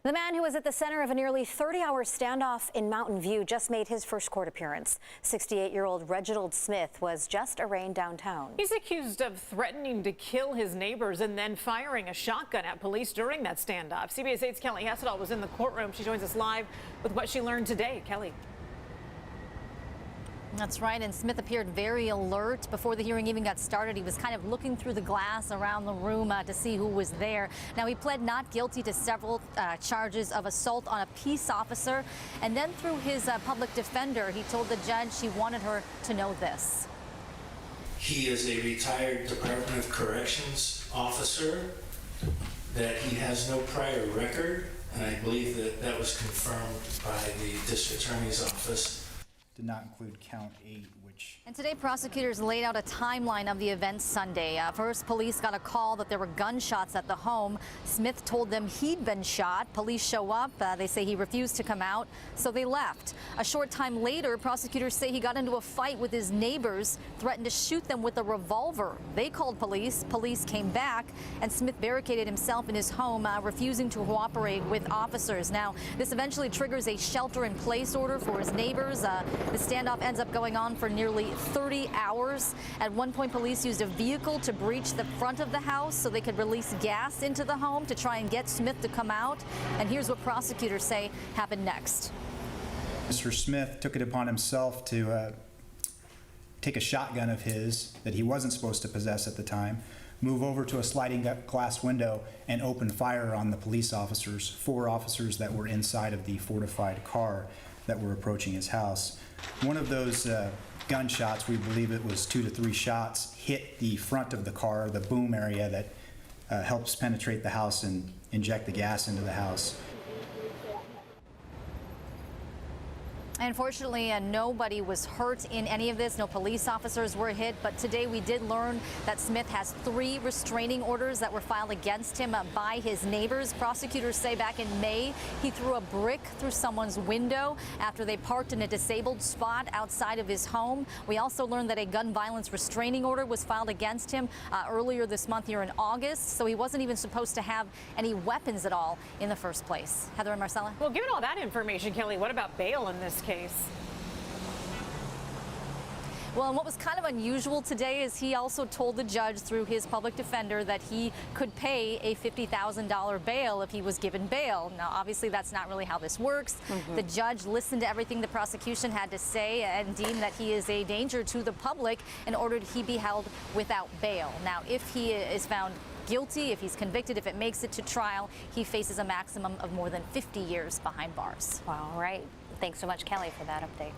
The man who was at the center of a nearly 30-hour standoff in Mountain View just made his first court appearance. 68-year-old Reginald Smith was just arraigned downtown. He's accused of threatening to kill his neighbors and then firing a shotgun at police during that standoff. CBS 8's Kelly Hessedal was in the courtroom. She joins us live with what she learned today. Kelly. That's right, and Smith appeared very alert. Before the hearing even got started, he was kind of looking through the glass around the room to see who was there. Now, he pled not guilty to several charges of assault on a peace officer, and then through his public defender, he told the judge he wanted her to know this. He is a retired Department of Corrections officer, that he has no prior record, and I believe that that was confirmed by the district attorney's office. Did not include count 8, which... And today, prosecutors laid out a timeline of the event Sunday. First, police got a call that there were gunshots at the home. Smith told them he'd been shot. Police show up. They say he refused to come out, so they left. A short time later, prosecutors say he got into a fight with his neighbors, threatened to shoot them with a revolver. They called police. Police came back, and Smith barricaded himself in his home, refusing to cooperate with officers. Now, this eventually triggers a shelter-in-place order for his neighbors. The standoff ends up going on for nearly 30 hours. At one point, police used a vehicle to breach the front of the house so they could release gas into the home to try and get Smith to come out. And here's what prosecutors say happened next. Mr. Smith took it upon himself to take a shotgun of his that he wasn't supposed to possess at the time, move over to a sliding glass window and open fire on the police officers, 4 officers that were inside of the fortified car that were approaching his house. One of those gunshots, we believe it was 2 to 3 shots, hit the front of the car, the boom area that helps penetrate the house and inject the gas into the house. Unfortunately, nobody was hurt in any of this. No police officers were hit. But today we did learn that Smith has 3 restraining orders that were filed against him by his neighbors. Prosecutors say back in May, he threw a brick through someone's window after they parked in a disabled spot outside of his home. We also learned that a gun violence restraining order was filed against him earlier this month here in August. So he wasn't even supposed to have any weapons at all in the first place. Heather and Marcella. Well, given all that information, Kelly, what about bail in this case? Well, and what was kind of unusual today is he also told the judge through his public defender that he could pay a $50,000 bail if he was given bail. Now, obviously, that's not really how this works. The judge listened to everything the prosecution had to say and deemed that he is a danger to the public and ordered he be held without bail. Now, if he is found guilty, if he's convicted, if it makes it to trial, he faces a maximum of more than 50 years behind bars. Wow, all right. Thanks so much, Kelly, for that update.